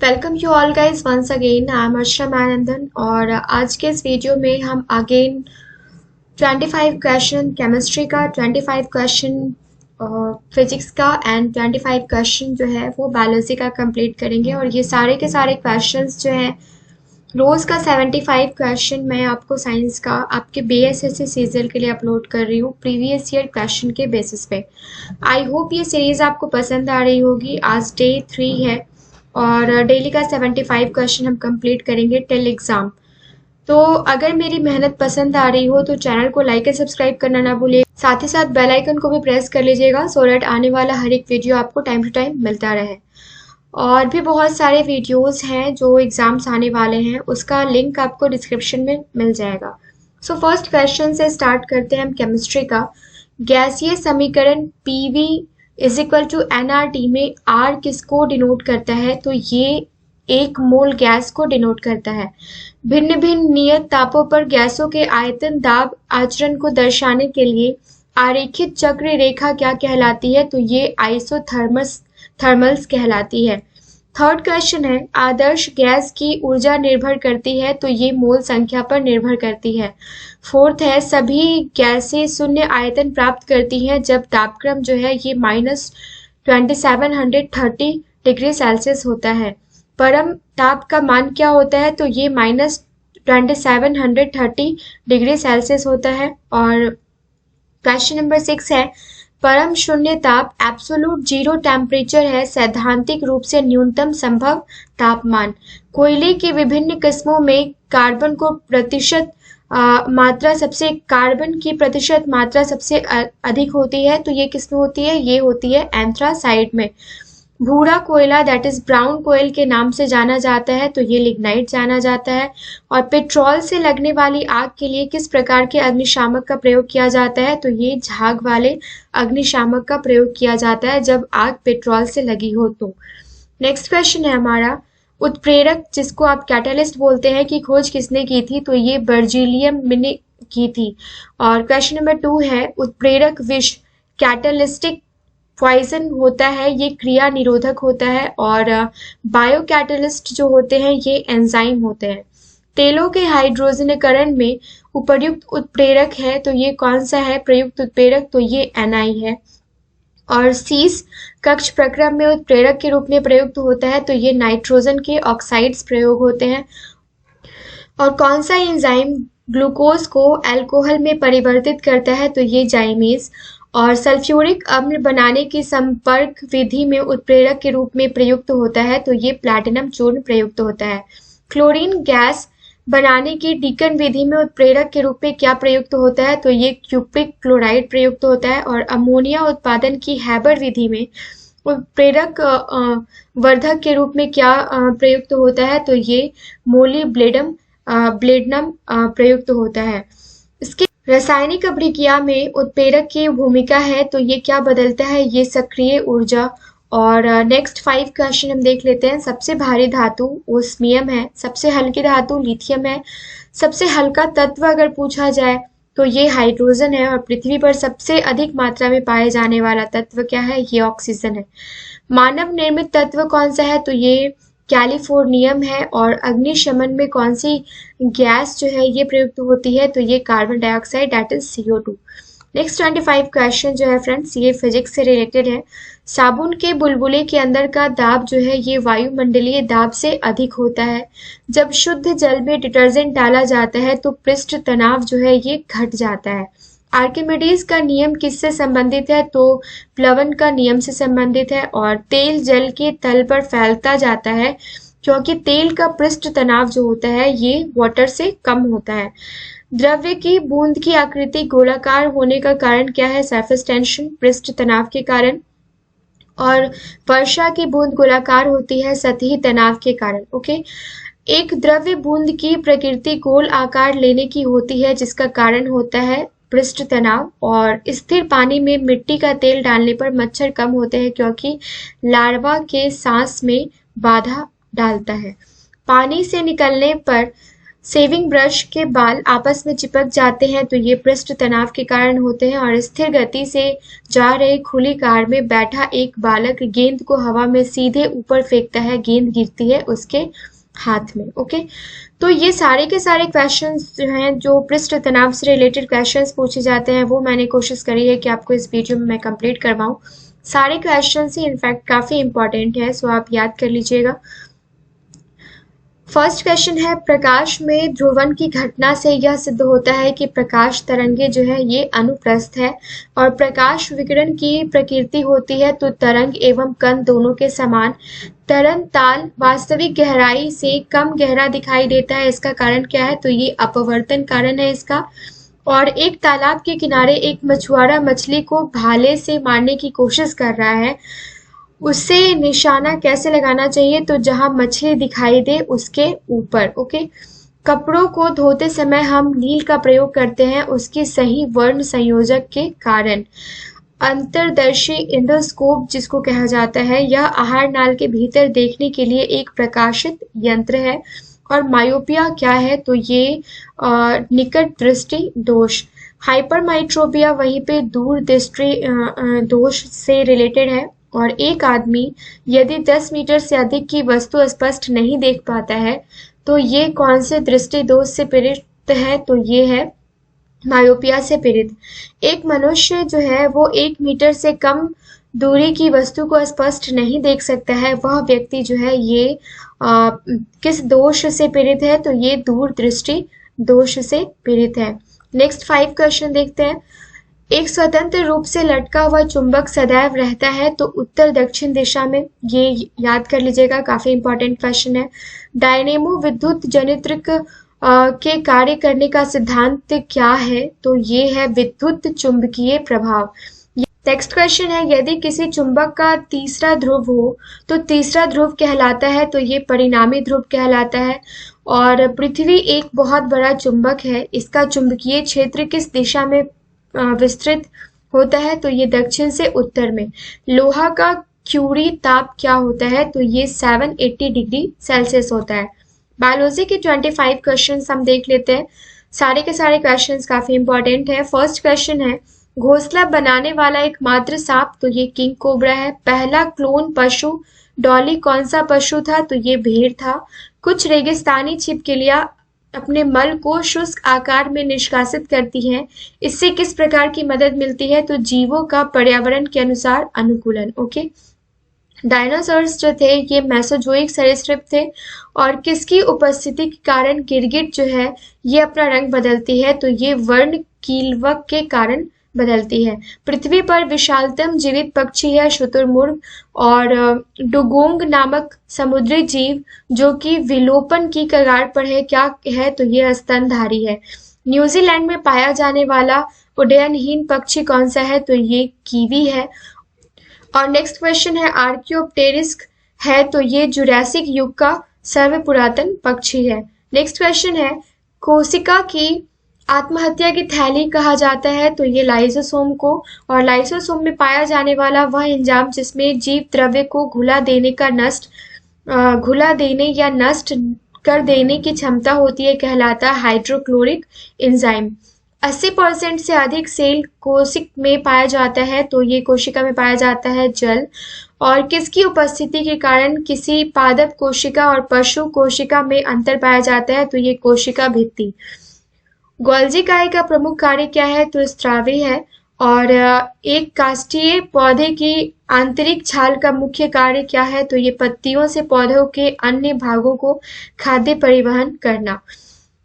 Welcome you all guys once again. I am Archana Manandan और आज के इस वीडियो में हम अगेन 25 क्वेश्चन केमिस्ट्री का, 25 क्वेश्चन फिजिक्स का एंड 25 क्वेश्चन जो है वो बायोलॉजी का कंप्लीट करेंगे। और ये सारे के सारे क्वेश्चंस जो है रोज़ का 75 क्वेश्चन मैं आपको साइंस का आपके BSSC सीजल के लिए अपलोड कर रही हूँ प्रीवियस ईयर क्वेश्चन के बेसिस पे। आई होप ये सीरीज़ आपको पसंद आ रही होगी। आज डे 3 है और डेली का 75 क्वेश्चन हम कंप्लीट करेंगे टिल एग्ज़ाम। तो अगर मेरी मेहनत पसंद आ रही हो तो चैनल को लाइक और सब्सक्राइब करना ना भूलिए, साथ ही साथ बेल आइकन को भी प्रेस कर लीजिएगा सो दैट आने वाला हर एक वीडियो आपको टाइम टू टाइम मिलता रहे। और भी बहुत सारे वीडियोस हैं जो एग्जाम्स आने वाले हैं, उसका लिंक आपको डिस्क्रिप्शन में मिल जाएगा। सो फर्स्ट क्वेश्चन से स्टार्ट करते हैं हम केमिस्ट्री का। गैसीय समीकरण PV is equal to NRT में R किसको डिनोट करता है? तो ये 1 मोल गैस को डिनोट करता है। भिन्न भिन्न नियत तापों पर गैसों के आयतन दाब आचरण को दर्शाने के लिए आरेखित चक्र रेखा क्या कहलाती है? तो ये थर्मल्स कहलाती है। थर्ड क्वेश्चन है, आदर्श गैस की ऊर्जा निर्भर करती है? तो ये मोल संख्या पर निर्भर करती है। फोर्थ है, सभी गैसें शून्य आयतन प्राप्त करती हैं जब तापक्रम जो है ये -2730 डिग्री सेल्सियस होता है। परम ताप का मान क्या होता है? तो ये -2730 डिग्री सेल्सियस होता है। और क्वेश्चन नंबर 6 है, परम शून्य ताप एब्सोल्यूट जीरो टेम्परेचर है सैद्धांतिक रूप से न्यूनतम संभव तापमान। कोयले की विभिन्न किस्मों में कार्बन की प्रतिशत मात्रा सबसे अधिक होती है। तो ये किसमें होती है? ये होती है एंथ्रासाइड में। भूरा कोयला दैट इज ब्राउन कोयल के नाम से जाना जाता है, तो ये लिग्नाइट जाना जाता है। और पेट्रोल से लगने वाली आग के लिए किस प्रकार के अग्निशामक का प्रयोग किया जाता है? तो ये झाग वाले अग्निशामक का प्रयोग किया जाता है जब आग पेट्रोल से लगी हो तो। नेक्स्ट क्वेश्चन है हमारा, उत्प्रेरक जिसको आप कैटलिस्ट बोलते हैं की खोज किसने की थी? तो ये बर्जीलियम ने की थी। और क्वेश्चन नंबर 2 है, उत्प्रेरक विष कैटलिस्टिक पॉइजन होता है, ये क्रिया निरोधक होता है। और बायो कैटलिस्ट जो होते हैं ये एंजाइम होते हैं। तेलों के हाइड्रोजनीकरण में उपर्युक्त उत्प्रेरक है, तो ये कौन सा है प्रयुक्त उत्प्रेरक? तो ये Ni है। और सीस कक्ष प्रक्रम में उत्प्रेरक के रूप में प्रयुक्त होता है, तो ये नाइट्रोजन के ऑक्साइड्स प्रयोग होते हैं। और कौन सा एंजाइम ग्लूकोज को अल्कोहल में परिवर्तित करता है? तो ये जाइमेज। और सल्फ्यूरिक अम्ल बनाने की संपर्क विधि में उत्प्रेरक के रूप में प्रयुक्त होता है, तो ये प्लैटिनम चूर्ण प्रयुक्त होता है। क्लोरीन गैस बनाने की डीकन विधि में उत्प्रेरक के रूप में क्या प्रयुक्त होता है? तो ये क्यूपिक क्लोराइड प्रयुक्त होता है। और अमोनिया उत्पादन की हैबर विधि में उत्प्रेरक वर्धक के रूप में क्या प्रयुक्त होता है? तो ये मोलिब्डेनम प्रयुक्त होता है। इसके रासायनिक अभिक्रिया में उत्प्रेरक की भूमिका है, तो ये क्या बदलता है? ये सक्रिय ऊर्जा। और नेक्स्ट 5 क्वेश्चन हम देख लेते हैं। सबसे भारी धातु ओस्मियम है, सबसे हल्की धातु लिथियम है, सबसे हल्का तत्व अगर पूछा जाए तो ये हाइड्रोजन है। और पृथ्वी पर सबसे अधिक मात्रा में पाए जाने वाला तत्व क्या है? ये ऑक्सीजन है। मानव निर्मित तत्व कौन सा है? तो ये कैलिफोर्नियम है। और अग्निशमन में कौन सी गैस जो है ये प्रयुक्त होती है? तो ये carbon dioxide that is CO2। Next 25 question जो है फ्रेंड्स ये फिजिक्स से रिलेटेड है। साबुन के बुलबुले के अंदर का दाब जो है ये वायुमंडलीय दाब से अधिक होता है। जब शुद्ध जल में डिटर्जेंट डाला जाता है तो पृष्ठ तनाव जो है ये घट जाता है। आर्किमिडीज का नियम किससे संबंधित है? तो प्लवन का नियम से संबंधित है। और तेल जल के तल पर फैलता जाता है क्योंकि तेल का पृष्ठ तनाव जो होता है ये वाटर से कम होता है। द्रव्य की बूंद की आकृति गोलाकार होने का कारण क्या है? सरफेस टेंशन, पृष्ठ तनाव के कारण। और वर्षा की बूंद गोलाकार होती है सतही तनाव के कारण। ओके, एक द्रव्य बूंद की प्रकृति गोल आकार लेने की होती है जिसका कारण होता है पृष्ठ तनाव। और स्थिर पानी में मिट्टी का तेल डालने पर मच्छर कम होते हैं क्योंकि लार्वा के सांस में बाधा डालता है। पानी से निकलने पर सेविंग ब्रश के बाल आपस में चिपक जाते हैं तो ये पृष्ठ तनाव के कारण होते हैं। और स्थिर गति से जा रहे खुली कार में बैठा एक बालक गेंद को हवा में सीधे ऊपर फेंकता है, गेंद गिरती है उसके हाथ में। ओके, तो ये सारे के सारे क्वेश्चंस जो हैं, जो पृष्ठ तनाव से रिलेटेड क्वेश्चंस पूछे जाते हैं, वो मैंने कोशिश करी है कि आपको इस वीडियो में मैं कंप्लीट करवाऊं। सारे क्वेश्चंस ही इनफैक्ट काफी इंपॉर्टेंट है, सो आप याद कर लीजिएगा। फर्स्ट क्वेश्चन है, प्रकाश में ध्रुवण की घटना से यह सिद्ध होता है कि प्रकाश तरंगे जो है ये अनुप्रस्थ है और प्रकाश विकिरण की प्रकृति होती है तो तरंग एवं कण दोनों के समान। तरंग ताल वास्तविक गहराई से कम गहरा दिखाई देता है, इसका कारण क्या है? तो ये अपवर्तन कारण है इसका। और एक तालाब के किनारे एक मछुआरा मछली को भाले से मारने की कोशिश कर रहा है, उससे निशाना कैसे लगाना चाहिए? तो जहां मछली दिखाई दे उसके ऊपर। ओके, कपड़ों को धोते समय हम नील का प्रयोग करते हैं उसकी सही वर्ण संयोजक के कारण। अंतर्दर्शी इंडोस्कोप जिसको कहा जाता है, यह आहार नाल के भीतर देखने के लिए एक प्रकाशित यंत्र है। और मायोपिया क्या है? तो ये निकट दृष्टि दोष। हाइपरमाइट्रोपिया वहीं पे दूर दृष्टि दोष से रिलेटेड है। और एक आदमी यदि 10 मीटर से अधिक की वस्तु स्पष्ट नहीं देख पाता है तो ये कौन से दृष्टि दोष से पीड़ित है? तो ये है मायोपिया से पीड़ित। एक मनुष्य जो है वो 1 मीटर से कम दूरी की वस्तु को स्पष्ट नहीं देख सकता है, वह व्यक्ति जो है ये किस दोष से पीड़ित है? तो ये दूर दृष्टि दोष से पीड़ित है। नेक्स्ट 5 क्वेश्चन देखते हैं। एक स्वतंत्र रूप से लटका हुआ चुंबक सदैव रहता है तो उत्तर दक्षिण दिशा में, ये याद कर लीजिएगा, काफी इंपॉर्टेंट क्वेश्चन है। डायनेमो विद्युत जनित्रक के कार्य करने का सिद्धांत क्या है? तो ये है विद्युत चुंबकीय प्रभाव। नेक्स्ट क्वेश्चन है, यदि किसी चुंबक का तीसरा ध्रुव हो तो तीसरा ध्रुव कहलाता है, तो ये परिणामी ध्रुव कहलाता है। और पृथ्वी एक बहुत बड़ा चुंबक है, इसका चुंबकीय क्षेत्र किस दिशा में विस्तृत होता है? तो ये दक्षिण से उत्तर में। लोहा का क्यूरी ताप क्या होता है? तो ये 780 डिग्री सेल्सियस होता है। बायोलॉजी के 25 क्वेश्चंस हम देख लेते हैं। सारे के सारे क्वेश्चंस काफी इंपॉर्टेंट है। फर्स्ट क्वेश्चन है, घोंसला बनाने वाला एकमात्र सांप, तो ये किंग कोबरा है। पहला क्लोन पशु डॉली कौन सा पशु था? तो ये भेड़ था। कुछ रेगिस्तानी छिपकलियां अपने मल को शुष्क आकार में निष्कासित करती हैं, इससे किस प्रकार की मदद मिलती है? तो जीवों का पर्यावरण के अनुसार अनुकूलन। ओके, डायनासोर्स जो थे ये मेसोजोइक सरीसृप थे और किसकी उपस्थिति के कारण गिरगिट जो है ये अपना रंग बदलती है? तो ये वर्ण कीलवक के कारण बदलती है। पृथ्वी पर विशालतम जीवित पक्षी है शुतुरमुर्ग। और डुगोंग नामक समुद्री जीव जो कि विलोपन की कगार पर है, क्या है? तो ये स्तनधारी है। न्यूजीलैंड में पाया जाने वाला उड्डयनहीन पक्षी कौन सा है? तो ये कीवी है। और नेक्स्ट क्वेश्चन है, आर्कियोप्टेरिस है, तो ये जुरासिक युग का सर्वपुरातन पक्षी है। नेक्स्ट क्वेश्चन है, कोशिका की आत्महत्या की थैली कहा जाता है, तो ये लाइसोसोम को। और लाइसोसोम में पाया जाने वाला वह एंजाइम जिसमें जीव द्रव्य को घुला देने या नष्ट कर देने की क्षमता होती है कहलाता है हाइड्रोक्लोरिक एंजाइम। 80% से अधिक सेल कोशिक में पाया जाता है, तो ये कोशिका में पाया जाता है जल। और किसकी उपस्थिति के कारण किसी पादप कोशिका और पशु कोशिका में अंतर पाया जाता है? तो ये कोशिका भित्ति। गोल्जी काय का प्रमुख कार्य क्या है? तो स्रावी है। और एक काष्ठीय पौधे की आंतरिक छाल का मुख्य कार्य क्या है? तो ये पत्तियों से पौधों के अन्य भागों को खाद्य परिवहन करना।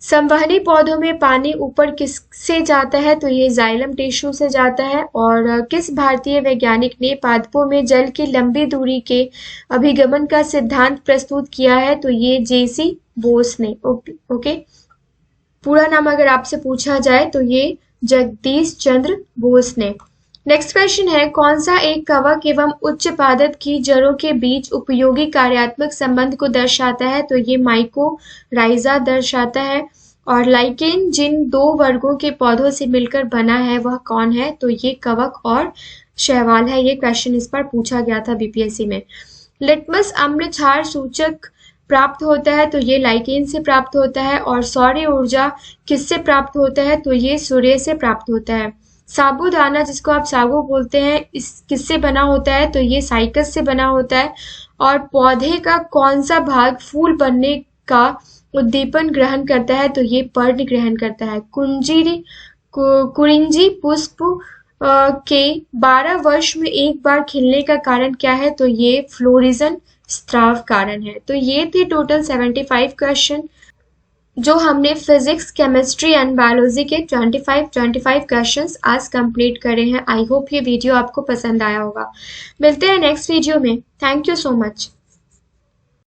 संवहनी पौधों में पानी ऊपर किससे जाता है? तो ये जाइलम टिश्यू से जाता है। और किस भारतीय वैज्ञानिक ने पादपों में जल की लंबी दूरी के अभिगमन का सिद्धांत प्रस्तुत किया है? तो ये जेसी बोस ने। ओके, पूरा नाम अगर आपसे पूछा जाए तो ये जगदीश चंद्र बोस ने। नेक्स्ट क्वेश्चन है, कौन सा एक कवक एवं उच्च पादप की जड़ों के बीच उपयोगी कार्यात्मक संबंध को दर्शाता है? तो ये माइकोराइजा दर्शाता है। और लाइकेन जिन दो वर्गों के पौधों से मिलकर बना है वह कौन है? तो ये कवक और शैवाल है। ये क्वेश्चन इस पर पूछा गया था बीपीएससी में। लिटमस अम्ल क्षार सूचक प्राप्त होता है तो ये लाइकेन से प्राप्त होता है, और सौर ऊर्जा किससे प्राप्त होता है तो ये सूर्य से प्राप्त होता है। साबूदाना जिसको आप सागू बोलते हैं इस किससे बना होता है तो ये साइकस से बना होता है। और पौधे का कौन सा भाग फूल बनने का उद्दीपन ग्रहण करता है तो ये पर्ण ग्रहण करता है। कुरिंजी पुष्प के 12 वर्ष में एक बार खिलने का कारण क्या है तो ये फ्लोरिजन स्राव कारण है। तो ये थे टोटल 75 क्वेश्चन जो हमने फिजिक्स, केमिस्ट्री एंड बायोलॉजी के 25 क्वेश्चंस आज कंप्लीट करे हैं। आई होप ये वीडियो आपको पसंद आया होगा। मिलते हैं नेक्स्ट वीडियो में। Thank you so much.